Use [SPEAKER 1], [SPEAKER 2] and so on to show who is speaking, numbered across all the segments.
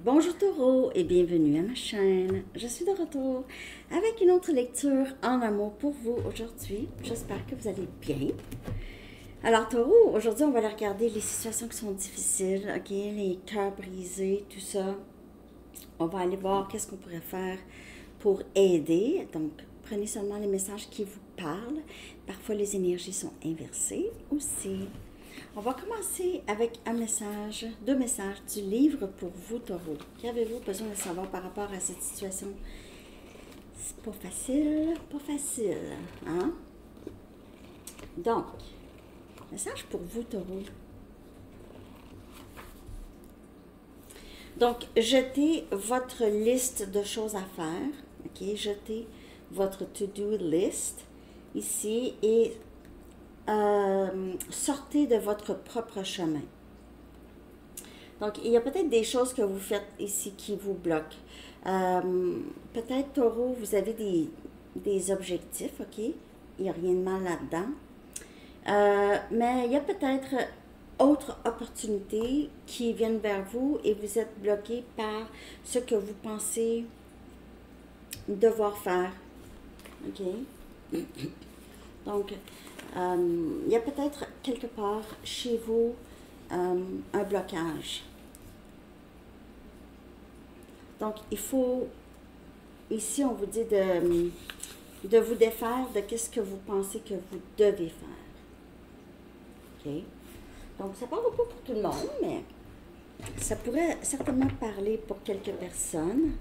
[SPEAKER 1] Bonjour Taureau et bienvenue à ma chaîne. Je suis de retour avec une autre lecture en amour pour vous aujourd'hui. J'espère que vous allez bien. Alors Taureau, aujourd'hui on va aller regarder les situations qui sont difficiles, ok, les cœurs brisés, tout ça. On va aller voir qu'est-ce qu'on pourrait faire pour aider. Donc prenez seulement les messages qui vous parlent. Parfois les énergies sont inversées aussi. On va commencer avec un message, deux messages du livre pour vous, Taureau. Qu'avez-vous besoin de savoir par rapport à cette situation? C'est pas facile, hein? Donc, message pour vous, Taureau. Donc, jetez votre liste de choses à faire, ok? Jetez votre to-do list ici et sortez de votre propre chemin. Donc, il y a peut-être des choses que vous faites ici qui vous bloquent. Peut-être, Taureau, vous avez des objectifs, ok? Il n'y a rien de mal là-dedans. Mais il y a peut-être autres opportunités qui viennent vers vous et vous êtes bloqué par ce que vous pensez devoir faire, ok? Donc, il y a peut-être quelque part chez vous un blocage. Donc, il faut, ici, on vous dit de vous défaire de ce que vous pensez que vous devez faire. OK? Donc, ça ne parle pas pour tout le monde, mais ça pourrait certainement parler pour quelques personnes.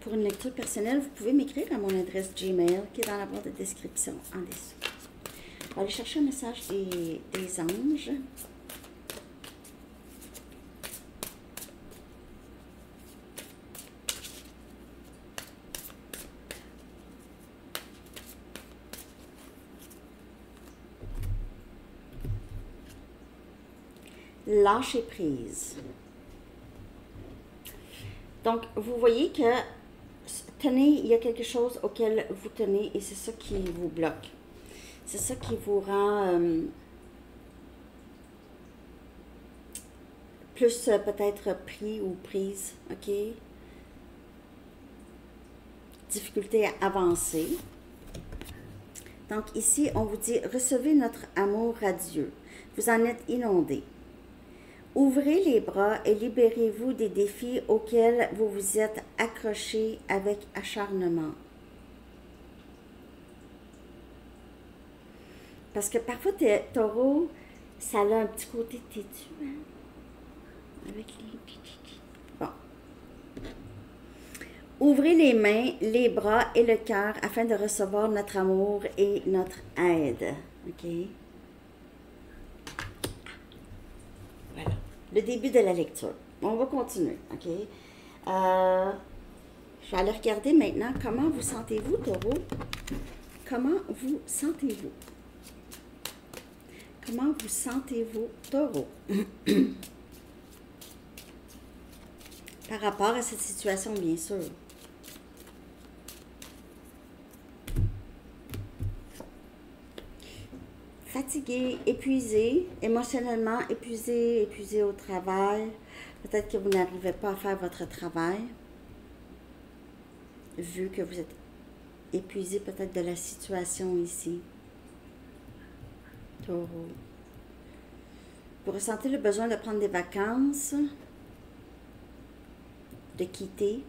[SPEAKER 1] Pour une lecture personnelle, vous pouvez m'écrire à mon adresse Gmail qui est dans la barre de description en dessous. On va aller chercher un message des anges. Lâcher prise. Donc, vous voyez que il y a quelque chose auquel vous tenez et c'est ça qui vous bloque. C'est ça qui vous rend plus peut-être pris ou prise, ok? Difficulté à avancer. Donc ici, on vous dit, recevez notre amour radieux. Vous en êtes inondé. Ouvrez les bras et libérez-vous des défis auxquels vous vous êtes accrochés avec acharnement. Parce que parfois, Taureau, ça a un petit côté têtu, hein? Avec les... Bon. Ouvrez les mains, les bras et le cœur afin de recevoir notre amour et notre aide. OK? Voilà. Le début de la lecture. On va continuer. OK? Je vais aller regarder maintenant comment vous sentez-vous, Taureau. Comment vous sentez-vous? Comment vous sentez-vous, Taureau? Par rapport à cette situation, bien sûr. Fatigué, épuisé, émotionnellement épuisé au travail. Peut-être que vous n'arrivez pas à faire votre travail, vu que vous êtes épuisé peut-être de la situation ici. Taureau. Vous ressentez le besoin de prendre des vacances, de quitter.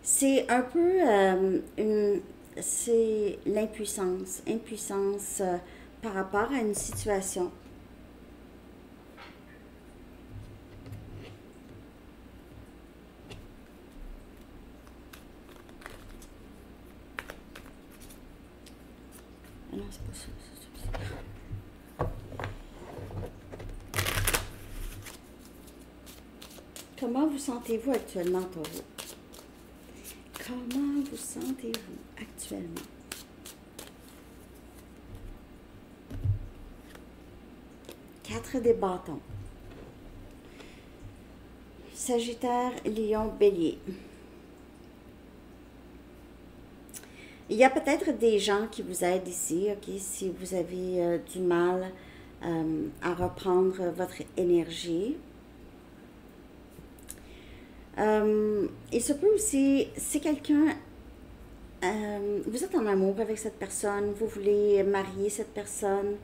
[SPEAKER 1] C'est un peu c'est l'impuissance, par rapport à une situation. Ah non, c'est pas ça. Comment vous sentez-vous actuellement, Taureau? Comment vous sentez-vous actuellement? Quatre des bâtons. Sagittaire, Lion, Bélier. Il y a peut-être des gens qui vous aident ici, ok, si vous avez du mal à reprendre votre énergie. Il se peut aussi, si quelqu'un, vous êtes en amour avec cette personne, vous voulez marier cette personne,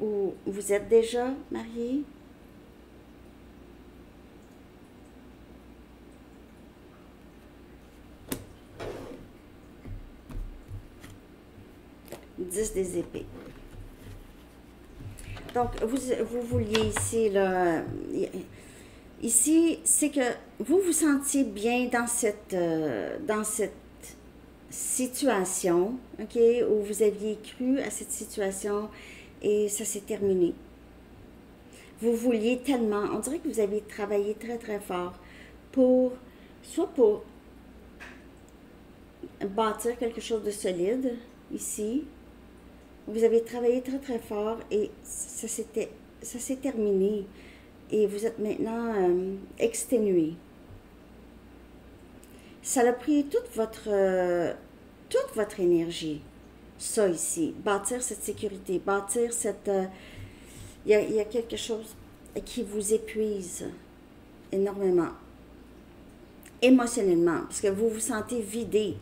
[SPEAKER 1] ou vous êtes déjà marié, 10 des épées. Donc, vous vouliez ici, là, ici, c'est que vous vous sentiez bien dans cette situation, OK, où vous aviez cru à cette situation et ça s'est terminé. Vous vouliez tellement, on dirait que vous avez travaillé très, très fort soit pour bâtir quelque chose de solide, ici. Vous avez travaillé très, très fort et ça s'est terminé. Et vous êtes maintenant exténué. Ça a pris toute votre énergie, ça ici. Bâtir cette sécurité, bâtir cette... Il y a quelque chose qui vous épuise énormément. Émotionnellement, parce que vous vous sentez vidé.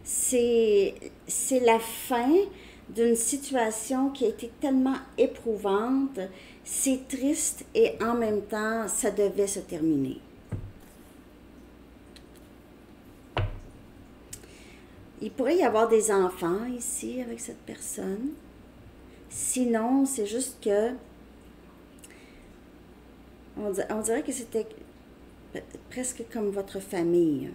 [SPEAKER 1] C'est la fin d'une situation qui a été tellement éprouvante, c'est triste et en même temps, ça devait se terminer. Il pourrait y avoir des enfants ici avec cette personne. Sinon, c'est juste que on dirait que c'était presque comme votre famille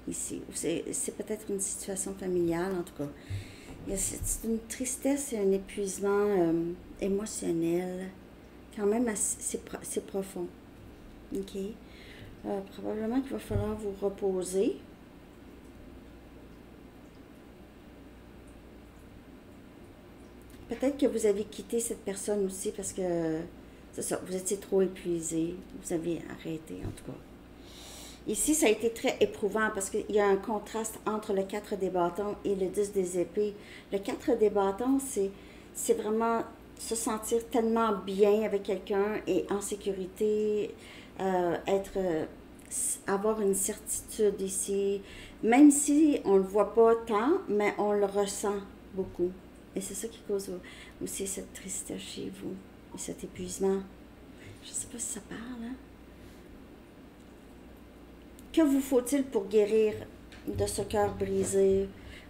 [SPEAKER 1] ici. C'est peut-être une situation familiale, en tout cas. C'est une tristesse et un épuisement émotionnel, quand même assez profond. OK? Probablement qu'il va falloir vous reposer. Peut-être que vous avez quitté cette personne aussi parce que, c'est ça, vous étiez trop épuisé. Vous avez arrêté, en tout cas. Ici, ça a été très éprouvant parce qu'il y a un contraste entre le 4 des bâtons et le 10 des épées. Le 4 des bâtons, c'est vraiment se sentir tellement bien avec quelqu'un et en sécurité, avoir une certitude ici, même si on ne le voit pas tant, mais on le ressent beaucoup. Et c'est ça qui cause aussi cette tristesse chez vous et cet épuisement. Je ne sais pas si ça parle, hein? Que vous faut-il pour guérir de ce cœur brisé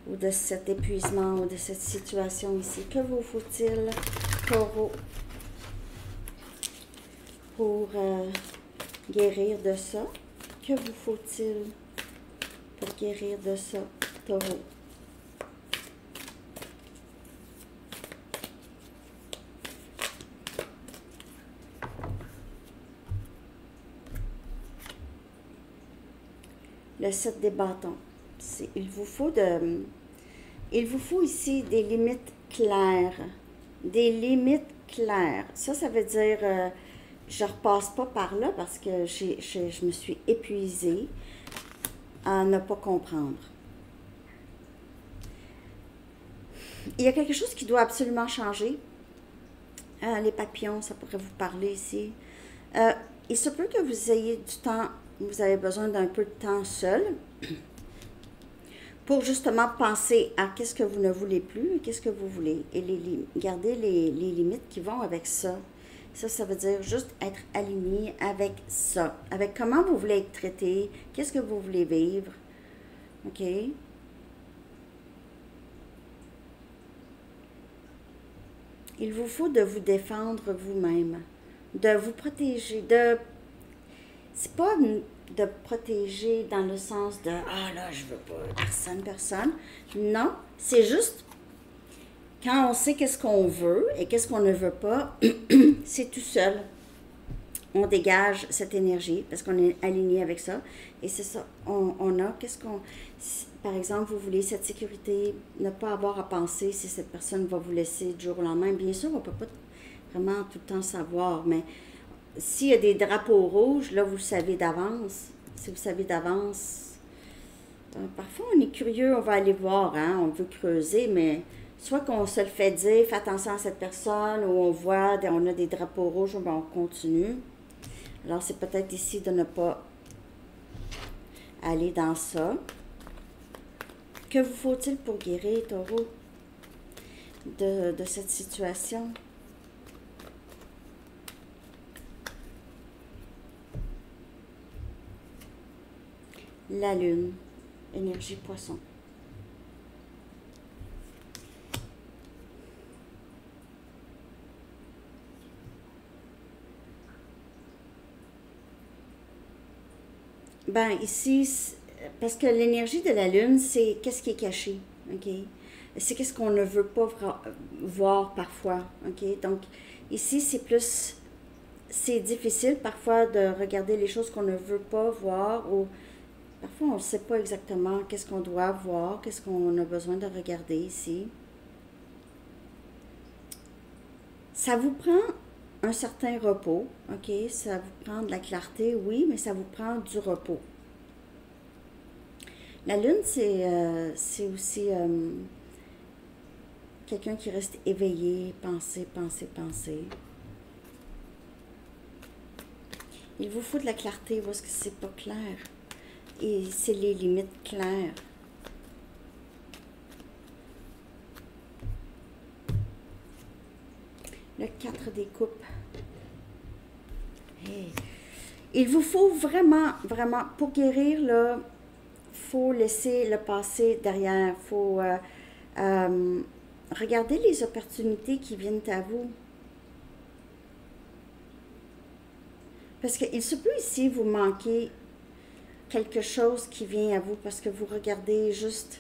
[SPEAKER 1] ou de cet épuisement ou de cette situation ici? Que vous faut-il, taureau, pour guérir de ça? Que vous faut-il pour guérir de ça, taureau? Le 7 des bâtons. Il vous faut ici des limites claires. Des limites claires. Ça veut dire, je ne repasse pas par là parce que je me suis épuisée à ne pas comprendre. Il y a quelque chose qui doit absolument changer. Les papillons, ça pourrait vous parler ici. Il se peut que vous ayez du temps. Vous avez besoin d'un peu de temps seul pour justement penser à qu'est-ce que vous ne voulez plus et qu'est-ce que vous voulez. Et garder les limites qui vont avec ça. Ça veut dire juste être aligné avec ça. Avec comment vous voulez être traité, qu'est-ce que vous voulez vivre. OK? Il vous faut de vous défendre vous-même, de vous protéger, c'est pas de protéger dans le sens de « Ah là, je veux pas personne. » Non, c'est juste quand on sait qu'est-ce qu'on veut et qu'est-ce qu'on ne veut pas, c'est tout seul. On dégage cette énergie parce qu'on est aligné avec ça. Et c'est ça, on a, par exemple, vous voulez cette sécurité, ne pas avoir à penser si cette personne va vous laisser du jour au lendemain. Bien sûr, on ne peut pas vraiment tout le temps savoir, mais s'il y a des drapeaux rouges, là, vous le savez d'avance. Si vous savez d'avance, parfois on est curieux, on va aller voir, hein, on veut creuser, mais soit qu'on se le fait dire, fais attention à cette personne, ou on voit, on a des drapeaux rouges, ben on continue. Alors, c'est peut-être ici de ne pas aller dans ça. Que vous faut-il pour guérir, Taureau, de cette situation? La lune, énergie poisson. Ben, ici, parce que l'énergie de la lune, c'est qu'est-ce qui est caché, ok? C'est qu'est-ce qu'on ne veut pas voir parfois, ok? Donc, ici, c'est plus, c'est difficile parfois de regarder les choses qu'on ne veut pas voir ou parfois on ne sait pas exactement qu'est-ce qu'on doit voir, qu'est-ce qu'on a besoin de regarder ici. Ça vous prend un certain repos, ok? Ça vous prend de la clarté, oui, mais ça vous prend du repos. La lune, c'est aussi quelqu'un qui reste éveillé, penser, penser, penser. Il vous faut de la clarté parce que c'est pas clair. Et c'est les limites claires. Le 4 des coupes. Hey. Il vous faut vraiment, vraiment, pour guérir, là, faut laisser le passé derrière. Faut regarder les opportunités qui viennent à vous. Parce qu'il se peut ici vous manquer quelque chose qui vient à vous parce que vous regardez juste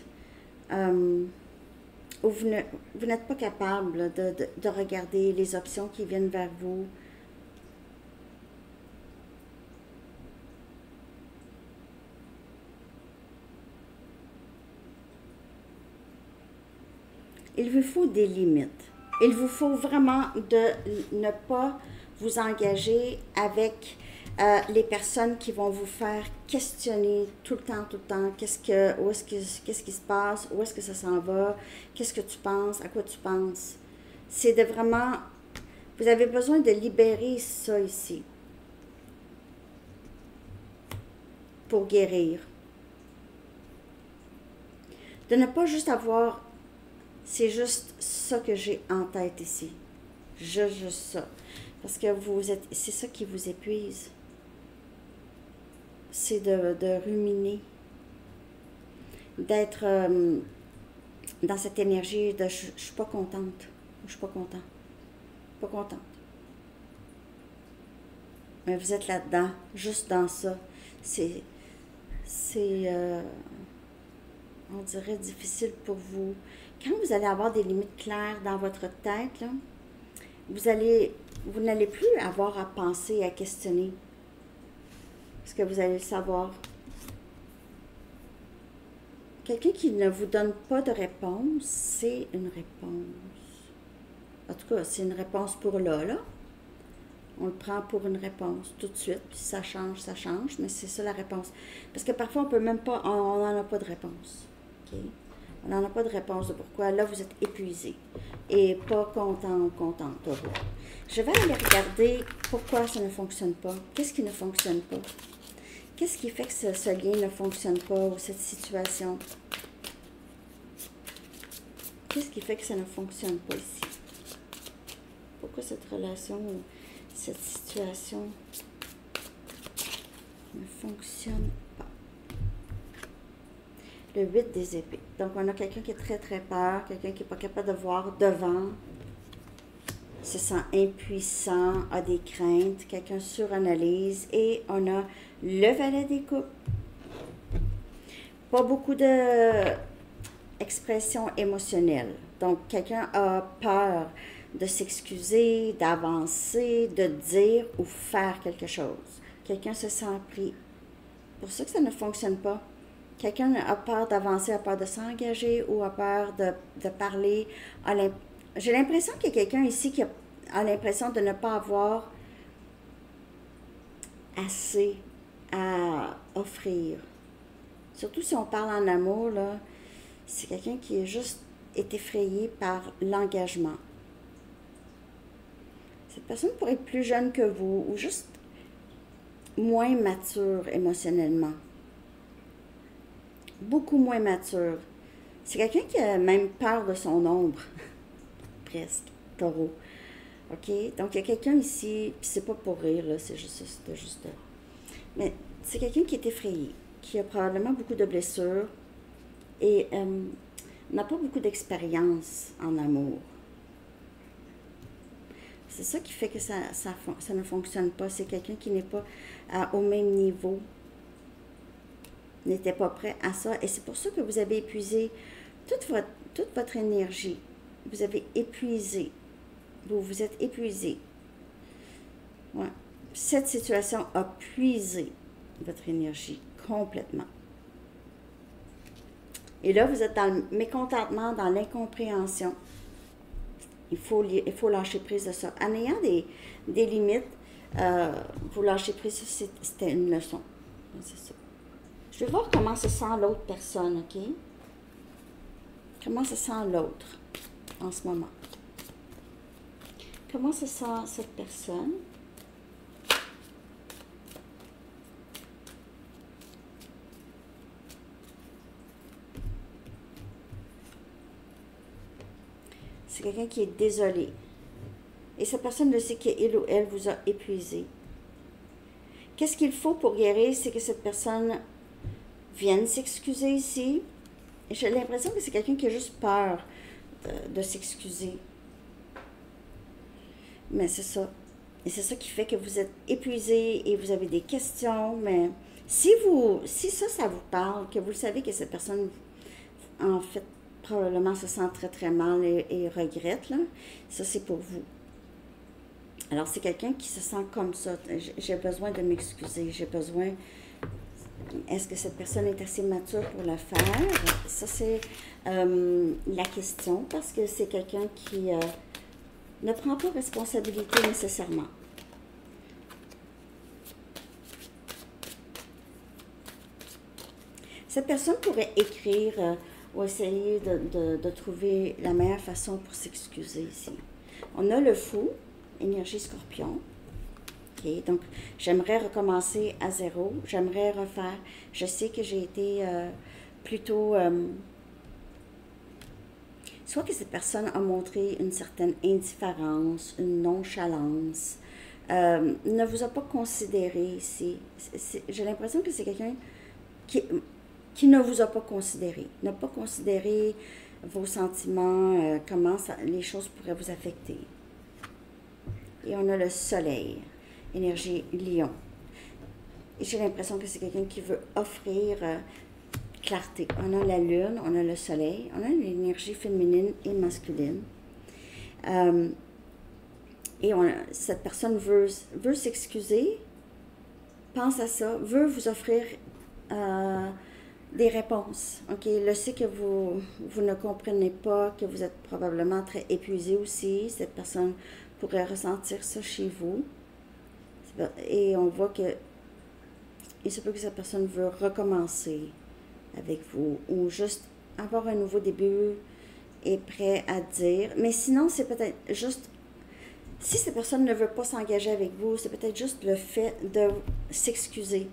[SPEAKER 1] ou vous n'êtes pas capable de regarder les options qui viennent vers vous. Il vous faut des limites. Il vous faut vraiment de ne pas vous engager avec les personnes qui vont vous faire questionner tout le temps, qu'est-ce qui se passe, où est-ce que ça s'en va, qu'est-ce que tu penses, à quoi tu penses. C'est de vraiment, vous avez besoin de libérer ça ici pour guérir. De ne pas juste avoir, c'est juste ça que j'ai en tête ici. Juste ça. Parce que c'est ça qui vous épuise. C'est de ruminer, d'être dans cette énergie de je suis pas contente, je suis pas content, pas contente. Mais vous êtes là-dedans, juste dans ça. C'est on dirait difficile pour vous. Quand vous allez avoir des limites claires dans votre tête, là, vous n'allez plus avoir à penser, à questionner. Parce que vous allez le savoir. Quelqu'un qui ne vous donne pas de réponse, c'est une réponse. En tout cas, c'est une réponse pour là. On le prend pour une réponse tout de suite, puis ça change, mais c'est ça la réponse. Parce que parfois, on peut même pas, on n'en a pas de réponse. Okay? On n'en a pas de réponse de pourquoi. Là, vous êtes épuisé et pas content ou contente. Je vais aller regarder pourquoi ça ne fonctionne pas. Qu'est-ce qui ne fonctionne pas? Qu'est-ce qui fait que ce lien ne fonctionne pas ou cette situation? Qu'est-ce qui fait que ça ne fonctionne pas ici? Pourquoi cette relation ou cette situation ne fonctionne pas? Le 8 des épées. Donc, on a quelqu'un qui est très, très peur, quelqu'un qui n'est pas capable de voir devant, se sent impuissant, a des craintes, quelqu'un suranalyse, et on a le valet des coupes. Pas beaucoup d'expression émotionnelle. Donc, quelqu'un a peur de s'excuser, d'avancer, de dire ou faire quelque chose. Quelqu'un se sent pris. Pour ça que ça ne fonctionne pas. Quelqu'un a peur d'avancer, a peur de s'engager ou a peur de parler. J'ai l'impression qu'il y a quelqu'un ici qui a l'impression de ne pas avoir assez à offrir. Surtout si on parle en amour, là, c'est quelqu'un qui est juste est effrayé par l'engagement. Cette personne pourrait être plus jeune que vous ou juste moins mature émotionnellement. Beaucoup moins mature. C'est quelqu'un qui a même peur de son ombre. Presque. Taureau. OK? Donc, il y a quelqu'un ici, puis c'est pas pour rire, là, c'est juste ça, c'était juste... Mais c'est quelqu'un qui est effrayé, qui a probablement beaucoup de blessures et n'a pas beaucoup d'expérience en amour. C'est ça qui fait que ça ne fonctionne pas. C'est quelqu'un qui n'est pas au même niveau, n'était pas prêt à ça. Et c'est pour ça que vous avez épuisé toute votre énergie. Vous avez épuisé. Vous vous êtes épuisé. Ouais. Cette situation a puisé votre énergie complètement. Et là, vous êtes dans le mécontentement, dans l'incompréhension. Il faut lâcher prise de ça. En ayant des limites, vous lâchez prise, c'était une leçon. C'est ça. Je vais voir comment se sent l'autre personne, OK? Comment se sent l'autre en ce moment? Comment se sent cette personne? C'est quelqu'un qui est désolé. Et cette personne le sait qu'il ou elle vous a épuisé. Qu'est-ce qu'il faut pour guérir? C'est que cette personne vienne s'excuser ici. Et j'ai l'impression que c'est quelqu'un qui a juste peur de s'excuser. Mais c'est ça. Et c'est ça qui fait que vous êtes épuisé et vous avez des questions. Mais si ça vous parle, que vous savez que cette personne, en fait, probablement se sent très très mal et regrette, là, ça c'est pour vous. Alors c'est quelqu'un qui se sent comme ça. J'ai besoin de m'excuser. J'ai besoin... Est-ce que cette personne est assez mature pour le faire? Ça c'est la question parce que c'est quelqu'un qui... ne prend pas responsabilité nécessairement. Cette personne pourrait écrire ou essayer de trouver la meilleure façon pour s'excuser ici. On a le fou, énergie scorpion. Okay, donc, j'aimerais recommencer à zéro. J'aimerais refaire. Je sais que j'ai été plutôt... soit que cette personne a montré une certaine indifférence, une nonchalance, ne vous a pas considéré ici. J'ai l'impression que c'est quelqu'un qui ne vous a pas considéré, n'a pas considéré vos sentiments, comment les choses pourraient vous affecter. Et on a le soleil, énergie lion. Et j'ai l'impression que c'est quelqu'un qui veut offrir... clarté. On a la lune, on a le soleil, on a l'énergie féminine et masculine. Et cette personne veut s'excuser, pense à ça, veut vous offrir des réponses. OK, le sait que vous ne comprenez pas, que vous êtes probablement très épuisé aussi. Cette personne pourrait ressentir ça chez vous. Et on voit que il se peut que cette personne veut recommencer avec vous, ou juste avoir un nouveau début et prêt à dire. Mais sinon, c'est peut-être juste, si cette personne ne veut pas s'engager avec vous, c'est peut-être juste le fait de s'excuser.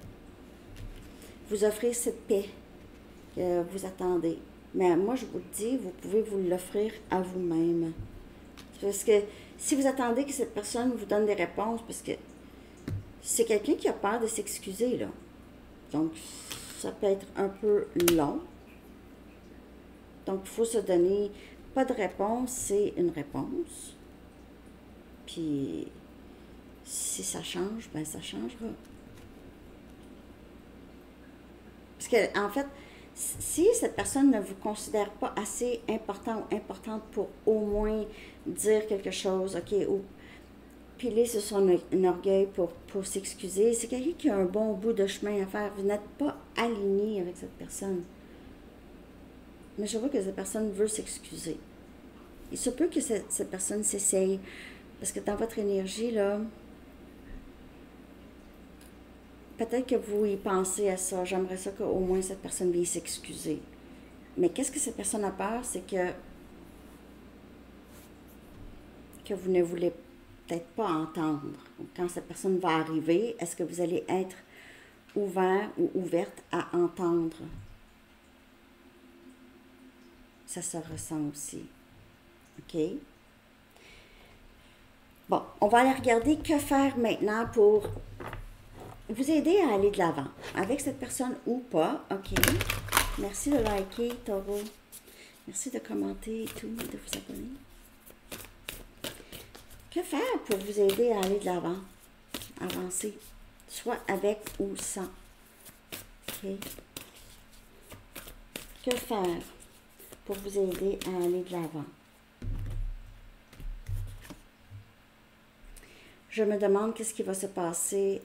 [SPEAKER 1] Vous offrir cette paix que vous attendez. Mais moi, je vous le dis, vous pouvez vous l'offrir à vous-même. Parce que si vous attendez que cette personne vous donne des réponses, parce que c'est quelqu'un qui a peur de s'excuser, là. Donc, ça peut être un peu long. Donc, il faut se donner pas de réponse, c'est une réponse. Puis, si ça change, ben ça changera. Parce que, en fait, si cette personne ne vous considère pas assez important ou importante pour au moins dire quelque chose, OK, ou piler sur son orgueil pour s'excuser, c'est quelqu'un qui a un bon bout de chemin à faire. Vous n'êtes pas aligné avec cette personne. Mais je vois que cette personne veut s'excuser. Il se peut que cette personne s'essaye. Parce que dans votre énergie, là, peut-être que vous y pensez à ça. J'aimerais ça qu'au moins cette personne vienne s'excuser. Mais qu'est-ce que cette personne a peur? C'est que que vous ne voulez peut-être pas entendre. Quand cette personne va arriver, est-ce que vous allez être ouvert ou ouverte à entendre? Ça se ressent aussi. OK? Bon, on va aller regarder que faire maintenant pour vous aider à aller de l'avant. Avec cette personne ou pas. OK? Merci de liker, Taureau. Merci de commenter et tout, de vous abonner. Que faire pour vous aider à aller de l'avant? Avancer. Soit avec ou sans. OK? Que faire pour vous aider à aller de l'avant? Je me demande qu'est-ce qui va se passer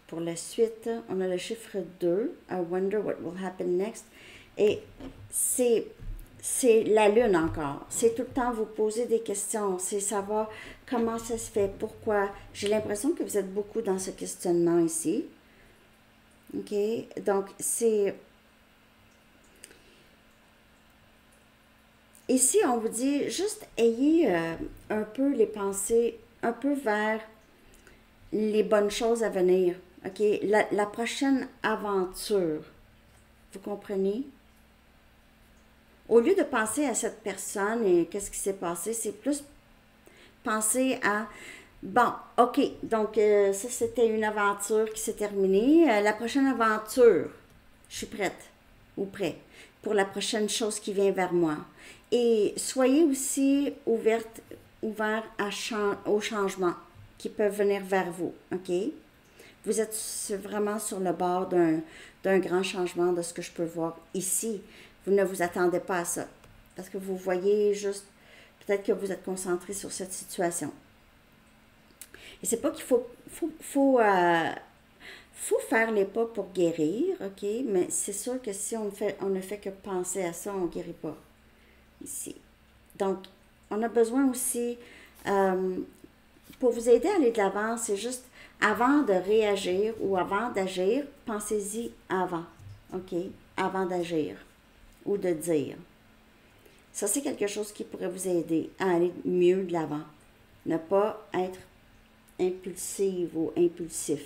[SPEAKER 1] pour la suite. On a le chiffre 2. I wonder what will happen next. Et c'est la lune encore. C'est tout le temps vous poser des questions. C'est savoir comment ça se fait, pourquoi. J'ai l'impression que vous êtes beaucoup dans ce questionnement ici. OK? Donc, c'est... Ici, on vous dit juste ayez un peu les pensées un peu vers les bonnes choses à venir. OK? La prochaine aventure. Vous comprenez? Au lieu de penser à cette personne et qu'est-ce qui s'est passé, c'est plus penser à, bon, OK, donc ça c'était une aventure qui s'est terminée. La prochaine aventure, je suis prête ou prêt pour la prochaine chose qui vient vers moi. Et soyez aussi ouvert au changement qui peuvent venir vers vous, OK? Vous êtes vraiment sur le bord d'un grand changement de ce que je peux voir ici. Vous ne vous attendez pas à ça. Parce que vous voyez juste, peut-être que vous êtes concentré sur cette situation. Et c'est pas qu'il faut faire les pas pour guérir, OK? Mais c'est sûr que si on ne fait que penser à ça, on ne guérit pas ici. Donc, on a besoin aussi, pour vous aider à aller de l'avant, c'est juste avant de réagir ou avant d'agir, pensez-y avant, OK? Avant d'agir ou de dire. Ça, c'est quelque chose qui pourrait vous aider à aller mieux de l'avant. Ne pas être impulsive ou impulsif.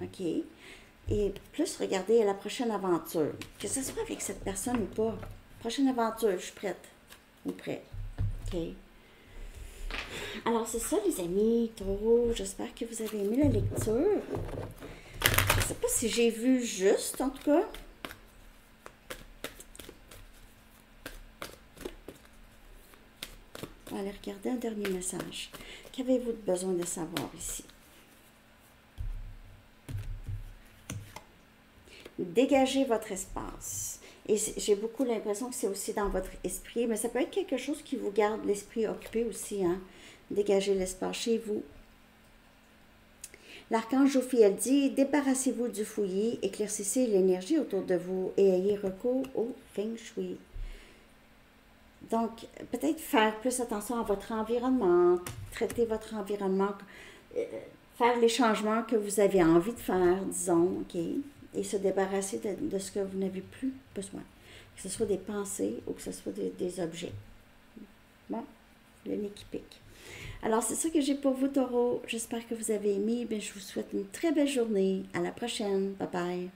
[SPEAKER 1] OK? Et plus regarder à la prochaine aventure. Que ce soit avec cette personne ou pas. Prochaine aventure, je suis prête ou prêt. OK? Alors, c'est ça, les amis, Taureau. J'espère que vous avez aimé la lecture. Je ne sais pas si j'ai vu juste, en tout cas. On va aller regarder un dernier message. Qu'avez-vous besoin de savoir ici? Dégagez votre espace. Et j'ai beaucoup l'impression que c'est aussi dans votre esprit, mais ça peut être quelque chose qui vous garde l'esprit occupé aussi, hein? Dégagez l'espace chez vous. L'archange Jophiel dit, débarrassez-vous du fouillis, éclaircissez l'énergie autour de vous et ayez recours au Feng Shui. Donc, peut-être faire plus attention à votre environnement, traiter votre environnement, faire les changements que vous avez envie de faire, disons, OK? Et se débarrasser de ce que vous n'avez plus besoin. Que ce soit des pensées ou que ce soit des objets. Bon, le nez qui pique. Alors, c'est ça que j'ai pour vous, Taureau. J'espère que vous avez aimé. Bien, je vous souhaite une très belle journée. À la prochaine. Bye bye.